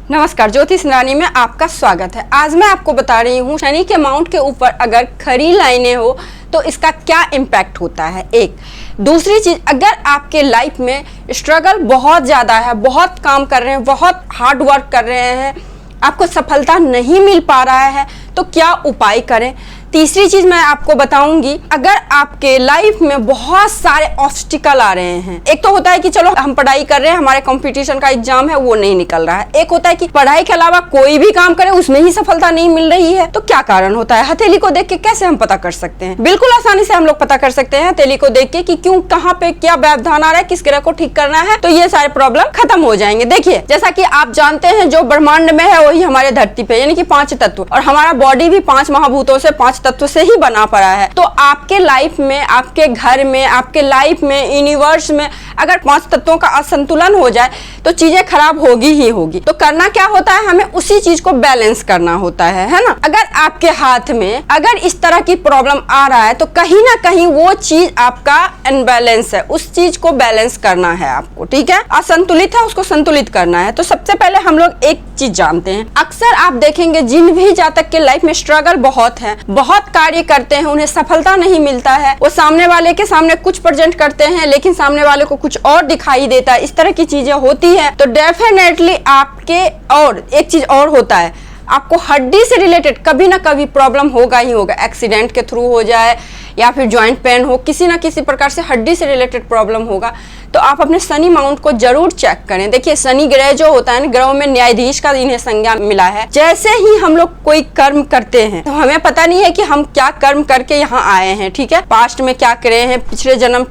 नमस्कार, ज्योतिष रानी में आपका स्वागत है। आज मैं आपको बता रही हूँ शनि के माउंट के ऊपर अगर खड़ी लाइनें हो तो इसका क्या इम्पैक्ट होता है। एक दूसरी चीज, अगर आपके लाइफ में स्ट्रगल बहुत ज़्यादा है, बहुत काम कर रहे हैं, बहुत हार्ड वर्क कर रहे हैं, आपको सफलता नहीं मिल पा रहा है तो क्या उपाय करें। तीसरी चीज मैं आपको बताऊंगी, अगर आपके लाइफ में बहुत सारे ऑब्स्टिकल आ रहे हैं। एक तो होता है कि चलो हम पढ़ाई कर रहे हैं, हमारे कंपटीशन का एग्जाम है वो नहीं निकल रहा है। एक होता है कि पढ़ाई के अलावा कोई भी काम करें उसमें ही सफलता नहीं मिल रही है, तो क्या कारण होता है। हथेली को देख के कैसे हम पता कर सकते हैं? बिल्कुल आसानी से हम लोग पता कर सकते हैं हथेली को देख के कि क्यों, कहाँ पे क्या व्यवधान आ रहा है, किस ग्रह को ठीक करना है, तो ये सारे प्रॉब्लम खत्म हो जाएंगे। देखिए, जैसा कि आप जानते हैं जो ब्रह्मांड में है वही हमारे धरती पे, यानी कि 5 तत्व, और हमारा बॉडी भी 5 महाभूतों से, 5 तत्व से ही बना पड़ा है। तो आपके लाइफ में, आपके घर में, आपके लाइफ में, यूनिवर्स में अगर 5 तत्वों का असंतुलन हो जाए तो चीजें खराब होगी ही होगी। तो करना क्या होता है, हमें उसी चीज को बैलेंस करना होता है ना। अगर आपके हाथ में अगर इस तरह की प्रॉब्लम आ रहा है तो कहीं ना कहीं वो चीज आपका अनबैलेंस है, उस चीज को बैलेंस करना है आपको, ठीक है। असंतुलित है, उसको संतुलित करना है। तो सबसे पहले हम लोग एक चीज जानते हैं, अक्सर आप देखेंगे जिन भी जातक के लाइफ में स्ट्रगल बहुत है, बहुत कार्य करते हैं, उन्हें सफलता नहीं मिलता है, वो सामने वाले के सामने कुछ प्रेजेंट करते हैं लेकिन सामने वाले को कुछ और दिखाई देता है, इस तरह की चीजें होती है, तो डेफिनेटली आपके, और एक चीज और होता है, आपको हड्डी से रिलेटेड कभी ना कभी प्रॉब्लम होगा ही होगा। एक्सीडेंट के थ्रू हो जाए या फिर जॉइंट पेन हो, किसी ना किसी प्रकार से हड्डी से रिलेटेड प्रॉब्लम होगा। तो आप अपने शनि माउंट को जरूर चेक करें। देखिए, शनि ग्रह जो होता है ना, ग्रहों में न्यायाधीश का इन्हें संज्ञा मिला है। जैसे ही हम लोग कोई कर्म करते हैं तो हमें पता नहीं है कि हम क्या कर्म करके यहाँ आए हैं, ठीक है। पास्ट में क्या करे हैं, पिछले जन्म,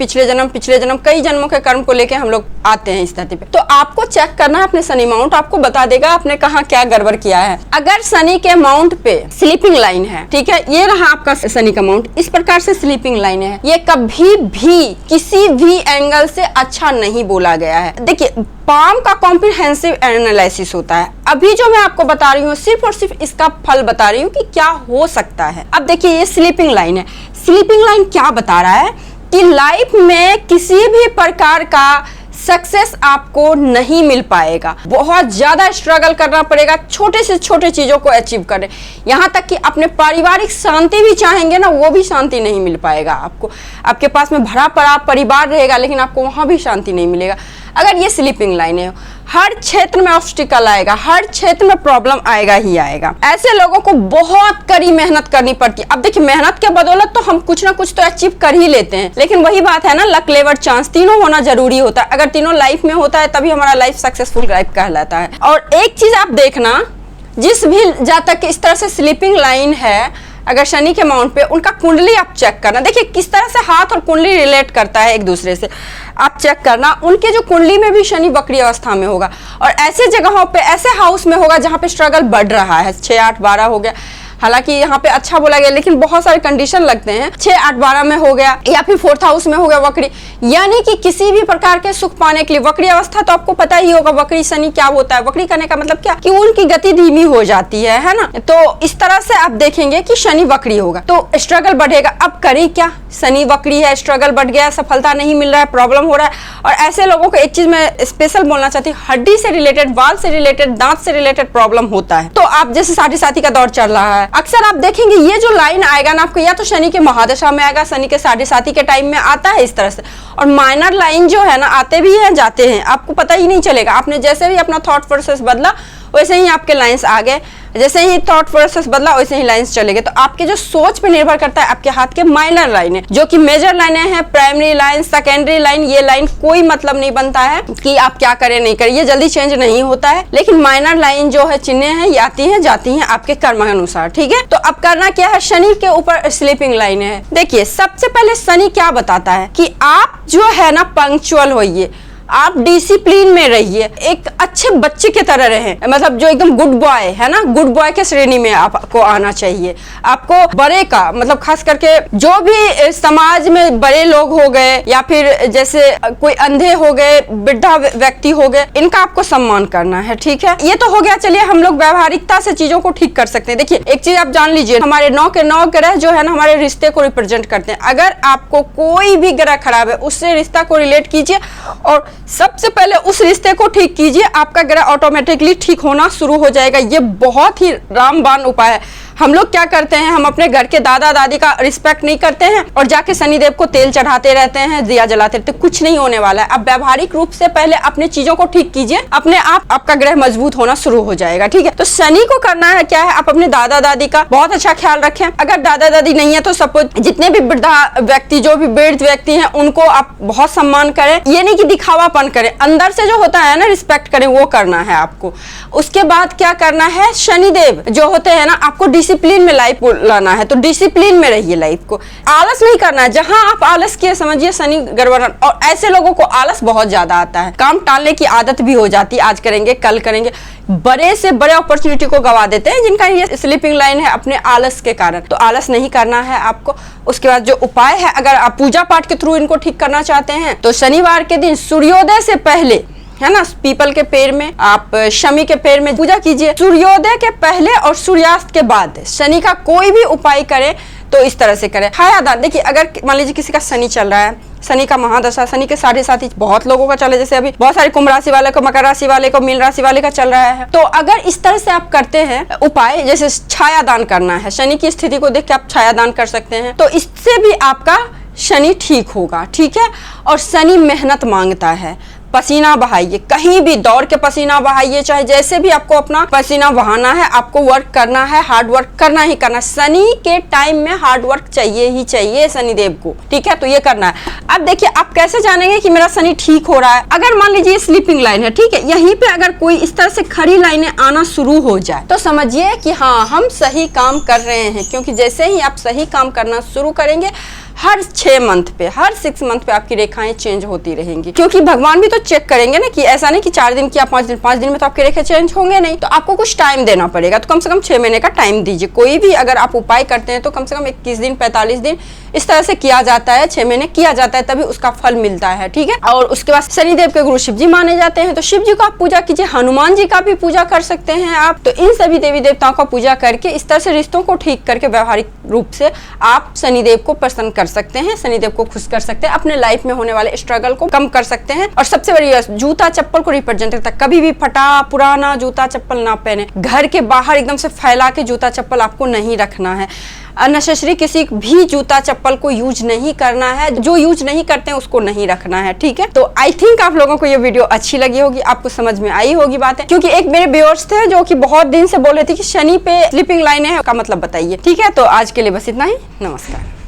कई जन्मों के कर्म को लेकर हम लोग आते हैं इस धरती पे। तो आपको चेक करना है अपने शनि माउंट, आपको बता देगा आपने कहाँ क्या गड़बड़ किया है। अगर शनि के माउंट पे स्लीपिंग लाइन है, ठीक है, ये रहा आपका शनि का माउंट, इस प्रकार से स्लीपिंग लाइन है, ये कभी भी किसी भी एंगल से अच्छा नहीं बोला गया है। देखिए, पाम का कॉम्प्रिहेंसिव एनालिसिस होता है। अभी जो मैं आपको बता रही हूँ सिर्फ और सिर्फ इसका फल बता रही हूँ कि क्या हो सकता है। अब देखिए, ये स्लीपिंग लाइन है। स्लीपिंग लाइन क्या बता रहा है कि लाइफ में किसी भी प्रकार का सक्सेस आपको नहीं मिल पाएगा, बहुत ज्यादा स्ट्रगल करना पड़ेगा छोटे से छोटे चीजों को अचीव करने, यहाँ तक कि अपने पारिवारिक शांति भी चाहेंगे ना, वो भी शांति नहीं मिल पाएगा आपको। आपके पास में भरा पड़ा परिवार रहेगा लेकिन आपको वहां भी शांति नहीं मिलेगा। अगर ये स्लीपिंग लाइन है, हर क्षेत्र में ऑब्स्टिकल आएगा, हर क्षेत्र में प्रॉब्लम आएगा ही आएगा। ऐसे लोगों को बहुत कड़ी मेहनत करनी पड़ती है। अब देखिए, मेहनत के बदौलत तो हम कुछ ना कुछ तो अचीव कर ही लेते हैं, लेकिन वही बात है ना, लक, लेवर, चांस, तीनों होना जरूरी होता है। अगर तीनों लाइफ में होता है तभी हमारा लाइफ सक्सेसफुल लाइफ कहलाता है। और एक चीज आप देखना, जिस भी जातक इस तरह से स्लीपिंग लाइन है अगर शनि के माउंट पे, उनका कुंडली आप चेक करना। देखिए किस तरह से हाथ और कुंडली रिलेट करता है एक दूसरे से, आप चेक करना। उनके जो कुंडली में भी शनि वक्री अवस्था में होगा और ऐसे जगहों पे, ऐसे हाउस में होगा जहाँ पे स्ट्रगल बढ़ रहा है, 6, 8, 12 हो गया। हालांकि यहाँ पे अच्छा बोला गया लेकिन बहुत सारे कंडीशन लगते हैं, 6, 8, 12 में हो गया या फिर 4th हाउस में हो गया वक्री, यानी कि किसी भी प्रकार के सुख पाने के लिए वक्री अवस्था, तो आपको पता ही होगा वक्री शनि क्या होता है। वक्री करने का मतलब क्या कि उनकी गति धीमी हो जाती है ना। तो इस तरह से आप देखेंगे कि शनि वक्री होगा तो स्ट्रगल बढ़ेगा। अब करें क्या, शनि वक्री है, स्ट्रगल बढ़ गया, सफलता नहीं मिल रहा है, प्रॉब्लम हो रहा है। और ऐसे लोगों को एक चीज मैं स्पेशल बोलना चाहती हूँ, हड्डी से रिलेटेड, बाल से रिलेटेड, दांत से रिलेटेड प्रॉब्लम होता है। तो आप जैसे साढ़े का दौर चल रहा है, अक्सर आप देखेंगे ये जो लाइन आएगा ना आपको, या तो शनि के महादशा में आएगा, शनि के 7.5 के टाइम में आता है इस तरह से। और माइनर लाइन जो है ना, आते भी हैं जाते हैं, आपको पता ही नहीं चलेगा। आपने जैसे भी अपना थॉट प्रोसेस बदला वैसे ही आपके लाइंस आ गए, जैसे ही थॉट प्रोसेस बदला वैसे ही लाइंस चले गए। तो आपके जो सोच पे निर्भर करता है आपके हाथ के माइनर लाइनें, जो कि मेजर लाइनें हैं, प्राइमरी लाइन, सेकेंडरी लाइन, ये लाइन कोई मतलब नहीं बनता है कि आप क्या करें नहीं करें, ये जल्दी चेंज नहीं होता है। लेकिन माइनर लाइन जो है, चिन्ह है, ये आती है जाती है आपके कर्म के अनुसार, ठीक है। तो अब करना क्या है, शनि के ऊपर स्लीपिंग लाइन है। देखिए, सबसे पहले शनि क्या बताता है कि आप जो है ना पंक्चुअल होइए, आप डिसिप्लिन में रहिए, एक अच्छे बच्चे की तरह रहें, मतलब जो एकदम गुड बॉय है ना, गुड बॉय के श्रेणी में आपको आना चाहिए। आपको बड़े का मतलब खास करके जो भी समाज में बड़े लोग हो गए या फिर जैसे कोई अंधे हो गए, वृद्धा व्यक्ति हो गए, इनका आपको सम्मान करना है, ठीक है। ये तो हो गया, चलिए हम लोग व्यवहारिकता से चीजों को ठीक कर सकते हैं। देखिए एक चीज आप जान लीजिए, हमारे 9 के 9 ग्रह जो है ना हमारे रिश्ते को रिप्रेजेंट करते हैं। अगर आपको कोई भी ग्रह खराब है उससे रिश्ता को रिलेट कीजिए और सबसे पहले उस रिश्ते को ठीक कीजिए, आपका ग्रह ऑटोमेटिकली ठीक होना शुरू हो जाएगा। ये बहुत ही रामबाण उपाय है। हम लोग क्या करते हैं, हम अपने घर के दादा दादी का रिस्पेक्ट नहीं करते हैं और जाके शनिदेव को तेल चढ़ाते रहते हैं, दिया जलाते रहते हैं। कुछ नहीं होने वाला है। अब व्यवहारिक रूप से पहले अपने चीजों को ठीक कीजिए, अपने आप आपका ग्रह मजबूत होना शुरू हो जाएगा। ठीक है, तो शनि को करना है क्या है, आप अपने दादा दादी का बहुत अच्छा ख्याल रखें। अगर दादा दादी नहीं है तो सपोज जितने भी वृद्धा व्यक्ति, जो भी वृद्ध व्यक्ति हैं, उनको आप बहुत सम्मान करें। ये नहीं कि दिखावापन करें, अंदर से जो होता है ना रिस्पेक्ट करें, वो करना है आपको। उसके बाद क्या करना है, शनिदेव जो होते हैं ना, आपको डिसिप्लिन में लाइफ को लाना है, तो डिसिप्लिन में रहिए लाइफ को। आलस नहीं करना है, जहां आप आलस किए समझिए शनि गड़बड़। और ऐसे लोगों को आलस बहुत ज्यादा आता है, काम टालने की आदत भी हो जाती है, आज करेंगे कल करेंगे, बड़े से बड़े अपॉर्चुनिटी को गवा देते हैं, जिनका ये स्लीपिंग लाइन है अपने आलस के कारण। तो आलस नहीं करना है आपको। उसके बाद जो उपाय है, अगर आप पूजा पाठ के थ्रू इनको ठीक करना चाहते हैं तो शनिवार के दिन सूर्योदय से पहले, है ना, पीपल के पेड़ में, आप शमी के पेड़ में पूजा कीजिए। सूर्योदय के पहले और सूर्यास्त के बाद शनि का कोई भी उपाय करें तो इस तरह से करें। छायादान, देखिए अगर मान लीजिए किसी का शनि चल रहा है, शनि का महादशा, शनि के 7.5 बहुत लोगों का चले, जैसे अभी बहुत सारे कुंभ राशि वाले को, मकर राशि वाले को, मीन राशि वाले का चल रहा है, तो अगर इस तरह से आप करते हैं उपाय, जैसे छायादान करना है, शनि की स्थिति को देख के आप छायादान कर सकते हैं, तो इससे भी आपका शनि ठीक होगा। ठीक है, और शनि मेहनत मांगता है, पसीना बहाइए, कहीं भी दौड़ के पसीना बहाइए, चाहे जैसे भी आपको अपना पसीना बहाना है, आपको वर्क करना है, हार्ड वर्क करना ही करना। शनि के टाइम में हार्ड वर्क चाहिए ही चाहिए शनिदेव को। ठीक है, तो ये करना है। अब देखिए आप कैसे जानेंगे कि मेरा शनि ठीक हो रहा है। अगर मान लीजिए स्लीपिंग लाइन है, ठीक है, यहीं पे अगर कोई इस तरह से खड़ी लाइनें आना शुरू हो जाए तो समझिए कि हाँ, हम सही काम कर रहे हैं। क्योंकि जैसे ही आप सही काम करना शुरू करेंगे, हर 6 मंथ पे, हर 6 मंथ पे आपकी रेखाएं चेंज होती रहेंगी। क्योंकि भगवान भी तो चेक करेंगे ना, कि ऐसा नहीं कि 4 दिन किया 5 दिन में तो आपकी रेखा चेंज होंगे नहीं, तो आपको कुछ टाइम देना पड़ेगा। तो कम से कम 6 महीने का टाइम दीजिए। कोई भी अगर आप उपाय करते हैं तो कम से कम 21 दिन 45 दिन इस तरह से किया जाता है, 6 महीने किया जाता है, तभी उसका फल मिलता है। ठीक है, और उसके बाद शनिदेव के गुरु शिव जी माने जाते हैं, तो शिव जी को आप पूजा कीजिए, हनुमान जी का भी पूजा कर सकते हैं आप। तो इन सभी देवी देवताओं का पूजा करके इस तरह से रिश्तों को ठीक करके व्यवहारिक रूप से आप शनिदेव को प्रसन्न कर सकते हैं, शनिदेव को खुश कर सकते हैं, अपने लाइफ में होने वाले स्ट्रगल को कम कर सकते हैं। और सबसे बड़ी बात, जूता चप्पल को रिप्रेजेंट करता है। कभी भी फटा पुराना जूता चप्पल ना पहने, घर के बाहर एकदम से फैला के जूता चप्पल आपको नहीं रखना है। अननेसेसरी किसी भी जूता चप्पल को यूज नहीं करना है, जो यूज नहीं करते हैं उसको नहीं रखना है। ठीक है, तो आई थिंक आप लोगों को ये वीडियो अच्छी लगी होगी, आपको समझ में आई होगी बातें। क्योंकि एक मेरे व्यूअर्स थे जो कि बहुत दिन से बोल रहे थे कि शनि पे स्लीपिंग लाइन है, का मतलब बताइए। ठीक है, तो आज के लिए बस इतना ही। नमस्कार।